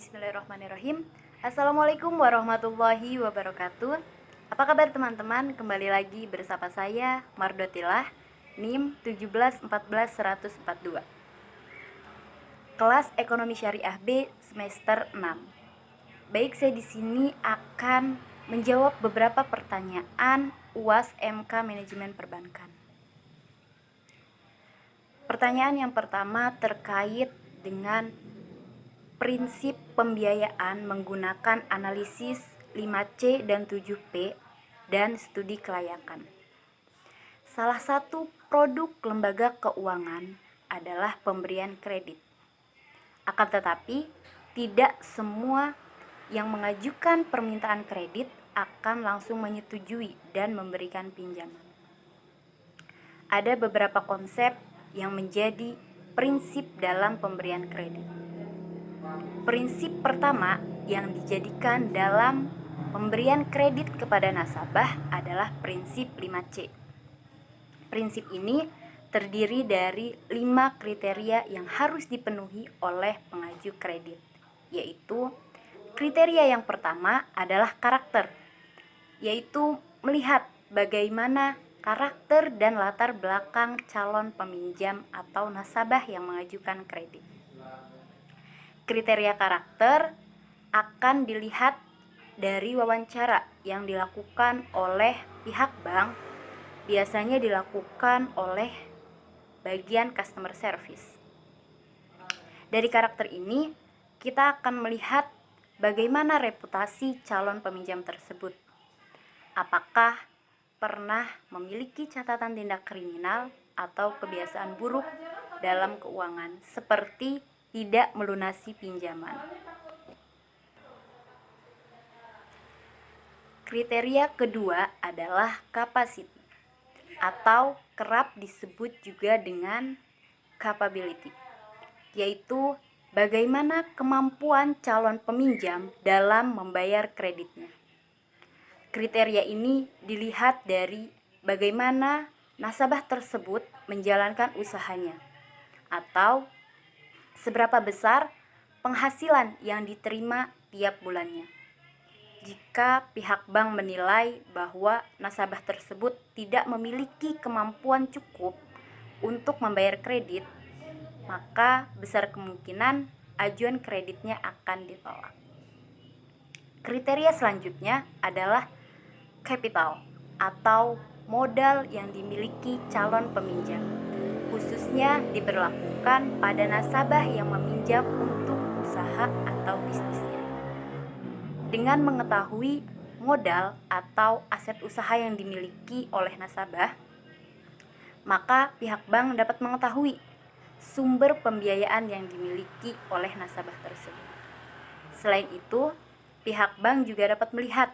Bismillahirrahmanirrahim. Assalamualaikum warahmatullahi wabarakatuh. Apa kabar teman-teman? Kembali lagi bersama saya Mardotilah, NIM 1714142. Kelas Ekonomi Syariah B semester 6. Baik, saya di sini akan menjawab beberapa pertanyaan UAS MK Manajemen Perbankan. Pertanyaan yang pertama terkait dengan prinsip pembiayaan menggunakan analisis 5C dan 7P dan studi kelayakan. Salah satu produk lembaga keuangan adalah pemberian kredit. Akan tetapi, tidak semua yang mengajukan permintaan kredit akan langsung menyetujui dan memberikan pinjaman. Ada beberapa konsep yang menjadi prinsip dalam pemberian kredit. Prinsip pertama yang dijadikan dalam pemberian kredit kepada nasabah adalah prinsip 5C. Prinsip ini terdiri dari 5 kriteria yang harus dipenuhi oleh pengaju kredit, yaitu kriteria yang pertama adalah karakter, yaitu melihat bagaimana karakter dan latar belakang calon peminjam atau nasabah yang mengajukan kredit. Kriteria karakter akan dilihat dari wawancara yang dilakukan oleh pihak bank, biasanya dilakukan oleh bagian customer service. Dari karakter ini, kita akan melihat bagaimana reputasi calon peminjam tersebut. Apakah pernah memiliki catatan tindak kriminal atau kebiasaan buruk dalam keuangan, seperti tidak melunasi pinjaman. Kriteria kedua adalah capacity, atau kerap disebut juga dengan capability, yaitu bagaimana kemampuan calon peminjam dalam membayar kreditnya. Kriteria ini dilihat dari bagaimana nasabah tersebut menjalankan usahanya, atau seberapa besar penghasilan yang diterima tiap bulannya. Jika pihak bank menilai bahwa nasabah tersebut tidak memiliki kemampuan cukup untuk membayar kredit, maka besar kemungkinan ajuan kreditnya akan ditolak. Kriteria selanjutnya adalah capital, atau modal yang dimiliki calon peminjam, khususnya diberlakukan pada nasabah yang meminjam untuk usaha atau bisnisnya. Dengan mengetahui modal atau aset usaha yang dimiliki oleh nasabah, maka pihak bank dapat mengetahui sumber pembiayaan yang dimiliki oleh nasabah tersebut. Selain itu, pihak bank juga dapat melihat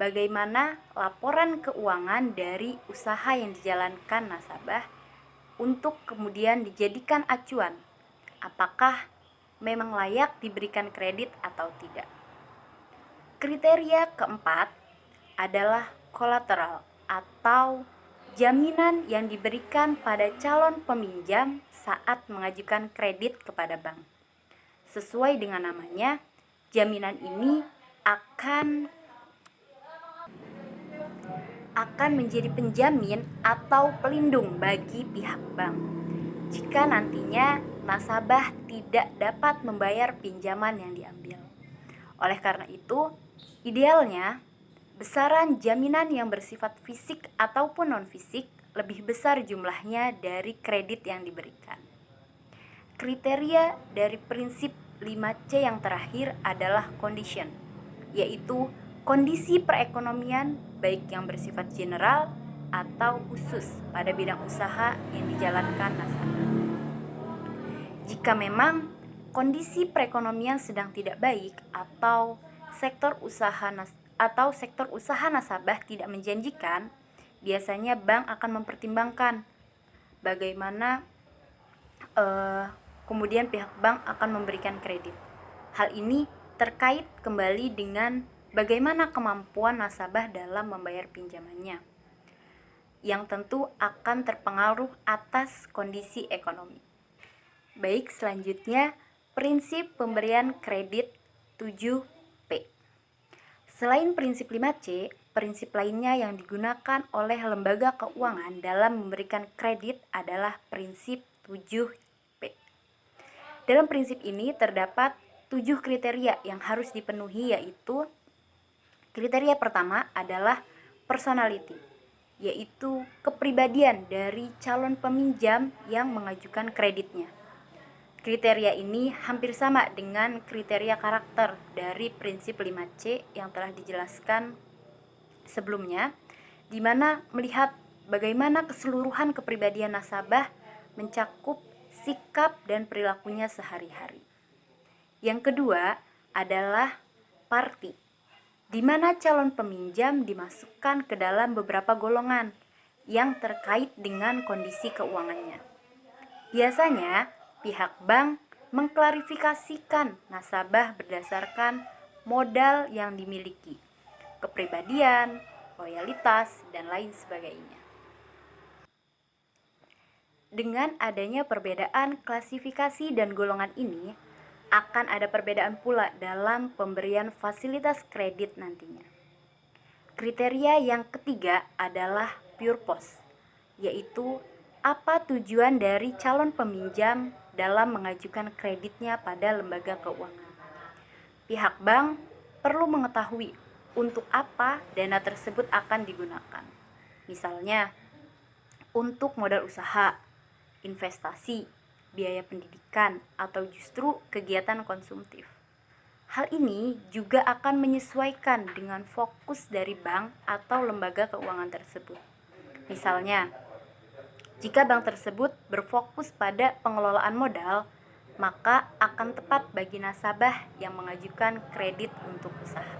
bagaimana laporan keuangan dari usaha yang dijalankan nasabah untuk kemudian dijadikan acuan apakah memang layak diberikan kredit atau tidak. Kriteria keempat adalah kolateral, atau jaminan yang diberikan pada calon peminjam saat mengajukan kredit kepada bank. Sesuai dengan namanya, jaminan ini akan menjadi penjamin atau pelindung bagi pihak bank jika nantinya nasabah tidak dapat membayar pinjaman yang diambil. Oleh karena itu, idealnya besaran jaminan yang bersifat fisik ataupun non-fisik lebih besar jumlahnya dari kredit yang diberikan. Kriteria dari prinsip 5C yang terakhir adalah condition, yaitu kondisi perekonomian baik yang bersifat general atau khusus pada bidang usaha yang dijalankan nasabah. Jika memang kondisi perekonomian sedang tidak baik atau sektor usaha nasabah tidak menjanjikan, biasanya bank akan mempertimbangkan bagaimana kemudian pihak bank akan memberikan kredit. Hal ini terkait kembali dengan bagaimana kemampuan nasabah dalam membayar pinjamannya, yang tentu akan terpengaruh atas kondisi ekonomi. Baik, selanjutnya prinsip pemberian kredit 7P. Selain prinsip 5C, prinsip lainnya yang digunakan oleh lembaga keuangan dalam memberikan kredit adalah prinsip 7P. Dalam prinsip ini terdapat 7 kriteria yang harus dipenuhi, yaitu kriteria pertama adalah personality, yaitu kepribadian dari calon peminjam yang mengajukan kreditnya. Kriteria ini hampir sama dengan kriteria karakter dari prinsip 5C yang telah dijelaskan sebelumnya, di mana melihat bagaimana keseluruhan kepribadian nasabah mencakup sikap dan perilakunya sehari-hari. Yang kedua adalah party, di mana calon peminjam dimasukkan ke dalam beberapa golongan yang terkait dengan kondisi keuangannya. Biasanya, pihak bank mengklarifikasikan nasabah berdasarkan modal yang dimiliki, kepribadian, loyalitas, dan lain sebagainya. Dengan adanya perbedaan klasifikasi dan golongan ini, akan ada perbedaan pula dalam pemberian fasilitas kredit nantinya. Kriteria yang ketiga adalah purpose, yaitu apa tujuan dari calon peminjam dalam mengajukan kreditnya pada lembaga keuangan. Pihak bank perlu mengetahui untuk apa dana tersebut akan digunakan. Misalnya, untuk modal usaha, investasi, biaya pendidikan, atau justru kegiatan konsumtif. Hal ini juga akan menyesuaikan dengan fokus dari bank atau lembaga keuangan tersebut. Misalnya, jika bank tersebut berfokus pada pengelolaan modal, maka akan tepat bagi nasabah yang mengajukan kredit untuk usaha.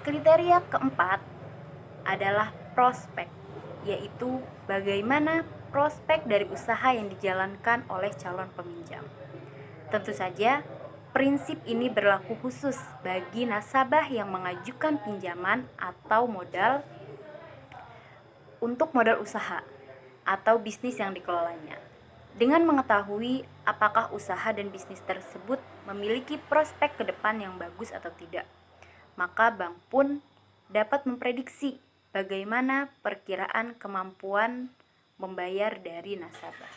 Kriteria keempat adalah prospek, yaitu bagaimana prospek dari usaha yang dijalankan oleh calon peminjam. Tentu saja, prinsip ini berlaku khusus bagi nasabah yang mengajukan pinjaman atau modal untuk modal usaha atau bisnis yang dikelolanya. Dengan mengetahui apakah usaha dan bisnis tersebut memiliki prospek ke depan yang bagus atau tidak, maka bank pun dapat memprediksi bagaimana perkiraan kemampuan membayar dari nasabah.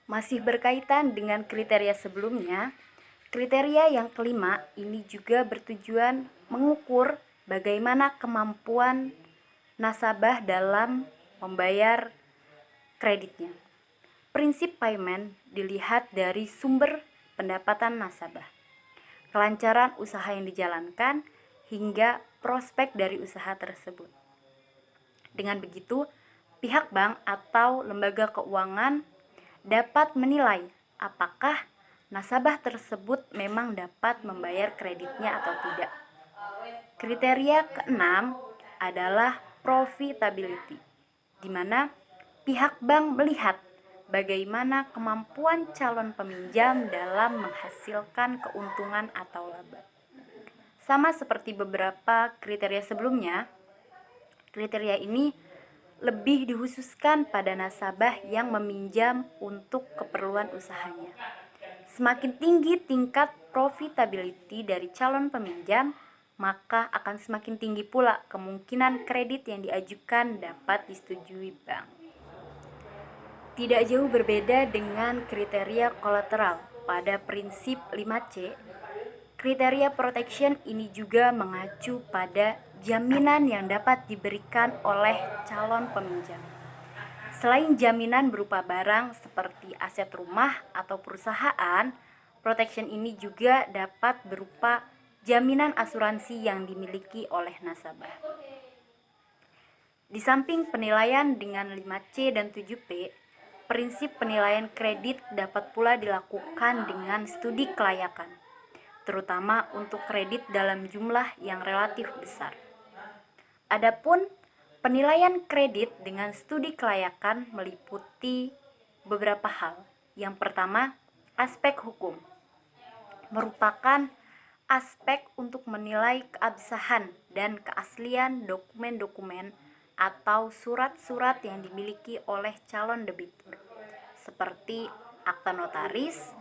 Masih berkaitan dengan kriteria sebelumnya, kriteria yang kelima ini juga bertujuan mengukur bagaimana kemampuan nasabah dalam membayar kreditnya. Prinsip payment dilihat dari sumber pendapatan nasabah, kelancaran usaha yang dijalankan, hingga prospek dari usaha tersebut. Dengan begitu, pihak bank atau lembaga keuangan dapat menilai apakah nasabah tersebut memang dapat membayar kreditnya atau tidak. Kriteria keenam adalah profitability, di mana pihak bank melihat bagaimana kemampuan calon peminjam dalam menghasilkan keuntungan atau laba. Sama seperti beberapa kriteria sebelumnya, kriteria ini lebih dikhususkan pada nasabah yang meminjam untuk keperluan usahanya. Semakin tinggi tingkat profitability dari calon peminjam, maka akan semakin tinggi pula kemungkinan kredit yang diajukan dapat disetujui bank. Tidak jauh berbeda dengan kriteria kolateral pada prinsip 5C, kriteria protection ini juga mengacu pada jaminan yang dapat diberikan oleh calon peminjam. Selain jaminan berupa barang seperti aset rumah atau perusahaan, protection ini juga dapat berupa jaminan asuransi yang dimiliki oleh nasabah. Di samping penilaian dengan 5C dan 7P, prinsip penilaian kredit dapat pula dilakukan dengan studi kelayakan, terutama untuk kredit dalam jumlah yang relatif besar. Adapun penilaian kredit dengan studi kelayakan meliputi beberapa hal. Yang pertama, aspek hukum merupakan aspek untuk menilai keabsahan dan keaslian dokumen-dokumen atau surat-surat yang dimiliki oleh calon debitur, seperti akta notaris,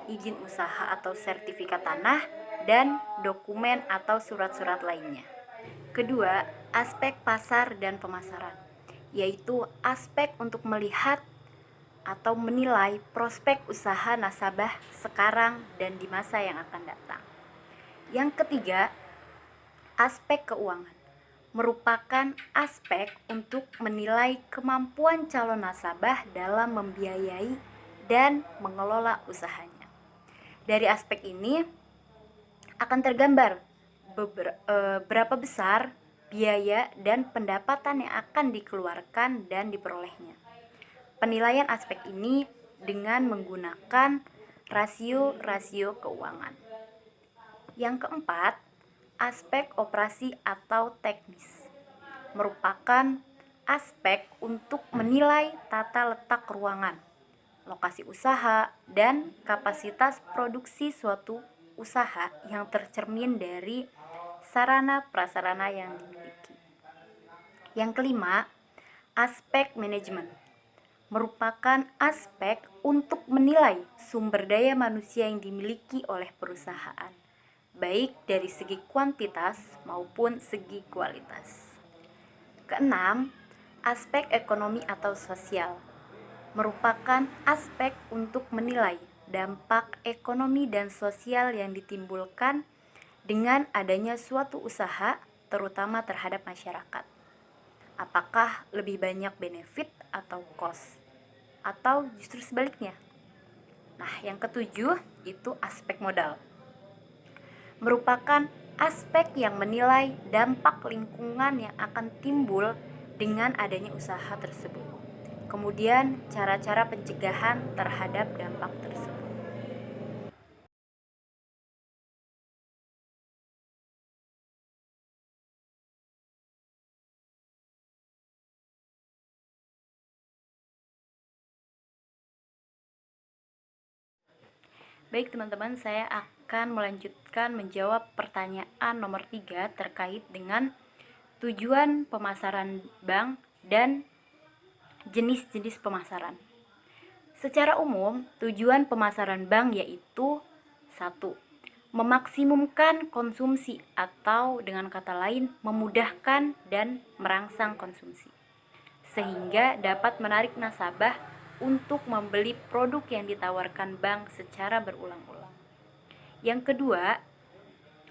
izin usaha atau sertifikat tanah, dan dokumen atau surat-surat lainnya. Kedua, aspek pasar dan pemasaran, yaitu aspek untuk melihat atau menilai prospek usaha nasabah sekarang dan di masa yang akan datang. Yang ketiga, aspek keuangan merupakan aspek untuk menilai kemampuan calon nasabah dalam membiayai dan mengelola usahanya. Dari aspek ini akan tergambar berapa besar biaya dan pendapatan yang akan dikeluarkan dan diperolehnya. Penilaian aspek ini dengan menggunakan rasio-rasio keuangan. Yang keempat, aspek operasi atau teknis merupakan aspek untuk menilai tata letak ruangan, lokasi usaha, dan kapasitas produksi suatu usaha yang tercermin dari sarana prasarana yang dimiliki. Yang kelima, aspek manajemen merupakan aspek untuk menilai sumber daya manusia yang dimiliki oleh perusahaan, baik dari segi kuantitas maupun segi kualitas. Keenam, aspek ekonomi atau sosial merupakan aspek untuk menilai dampak ekonomi dan sosial yang ditimbulkan dengan adanya suatu usaha, terutama terhadap masyarakat. Apakah lebih banyak benefit atau cost, atau justru sebaliknya? Nah, yang ketujuh itu aspek modal. Merupakan aspek yang menilai dampak lingkungan yang akan timbul dengan adanya usaha tersebut. Kemudian, cara-cara pencegahan terhadap dampak tersebut. Baik teman-teman, saya akan melanjutkan menjawab pertanyaan nomor 3 terkait dengan tujuan pemasaran bank dan jenis-jenis pemasaran. Secara umum, tujuan pemasaran bank yaitu 1. Memaksimumkan konsumsi atau dengan kata lain memudahkan dan merangsang konsumsi, sehingga dapat menarik nasabah untuk membeli produk yang ditawarkan bank secara berulang-ulang. Yang kedua,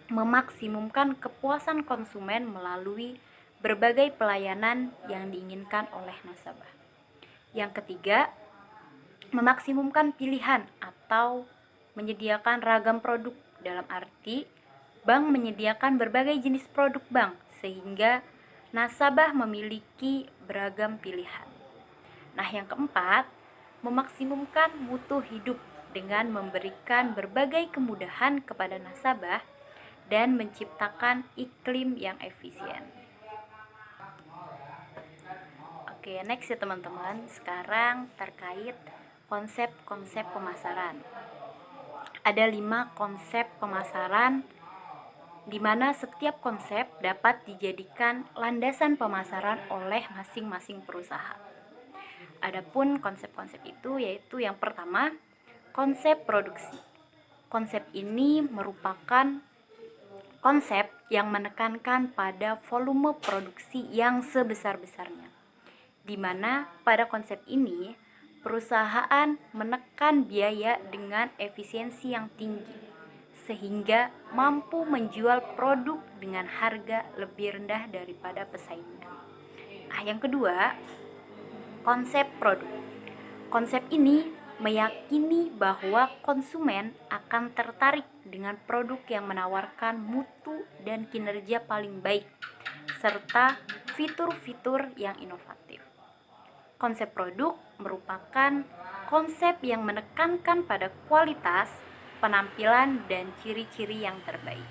memaksimumkan kepuasan konsumen melalui berbagai pelayanan yang diinginkan oleh nasabah. Yang ketiga, memaksimumkan pilihan atau menyediakan ragam produk, dalam arti bank menyediakan berbagai jenis produk bank sehingga nasabah memiliki beragam pilihan. Nah, yang keempat, memaksimumkan mutu hidup dengan memberikan berbagai kemudahan kepada nasabah dan menciptakan iklim yang efisien. Oke, next ya teman-teman. Sekarang terkait konsep-konsep pemasaran. Ada 5 konsep pemasaran di mana setiap konsep dapat dijadikan landasan pemasaran oleh masing-masing perusahaan. Adapun konsep-konsep itu yaitu yang pertama, konsep produksi. Konsep ini merupakan konsep yang menekankan pada volume produksi yang sebesar-besarnya, di mana pada konsep ini perusahaan menekan biaya dengan efisiensi yang tinggi sehingga mampu menjual produk dengan harga lebih rendah daripada pesaingnya. Nah, yang kedua, konsep produk. Konsep ini meyakini bahwa konsumen akan tertarik dengan produk yang menawarkan mutu dan kinerja paling baik serta fitur-fitur yang inovatif. Konsep produk merupakan konsep yang menekankan pada kualitas, penampilan, dan ciri-ciri yang terbaik.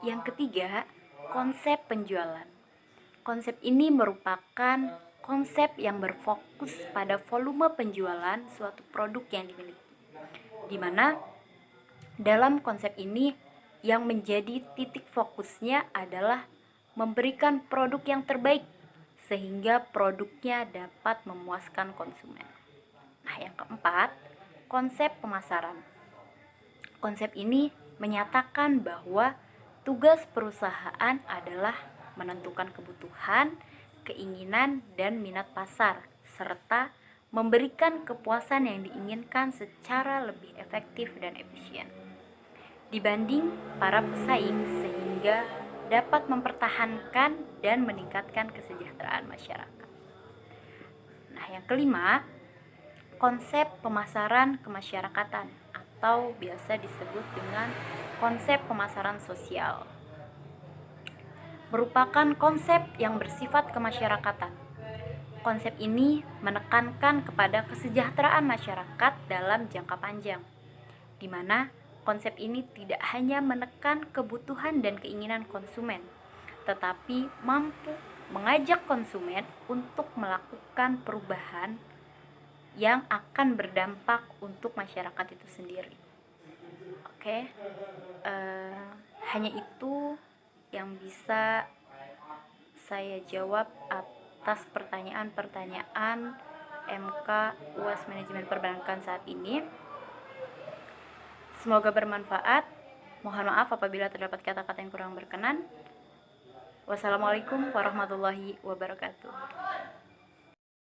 Yang ketiga, konsep penjualan. Konsep ini merupakan konsep yang berfokus pada volume penjualan suatu produk yang dimiliki, di mana dalam konsep ini yang menjadi titik fokusnya adalah memberikan produk yang terbaik sehingga produknya dapat memuaskan konsumen. Nah, yang keempat, konsep pemasaran. Konsep ini menyatakan bahwa tugas perusahaan adalah menentukan kebutuhan, keinginan, dan minat pasar, serta memberikan kepuasan yang diinginkan secara lebih efektif dan efisien dibanding para pesaing sehingga dapat mempertahankan dan meningkatkan kesejahteraan masyarakat. Nah, yang kelima, konsep pemasaran kemasyarakatan atau biasa disebut dengan konsep pemasaran sosial. Merupakan konsep yang bersifat kemasyarakatan. Konsep ini menekankan kepada kesejahteraan masyarakat dalam jangka panjang, di mana konsep ini tidak hanya menekan kebutuhan dan keinginan konsumen, tetapi mampu mengajak konsumen untuk melakukan perubahan yang akan berdampak untuk masyarakat itu sendiri. Oke, hanya itu yang bisa saya jawab atas pertanyaan-pertanyaan MK UAS Manajemen Perbankan saat ini. Semoga bermanfaat. Mohon maaf apabila terdapat kata-kata yang kurang berkenan. Wassalamualaikum warahmatullahi wabarakatuh.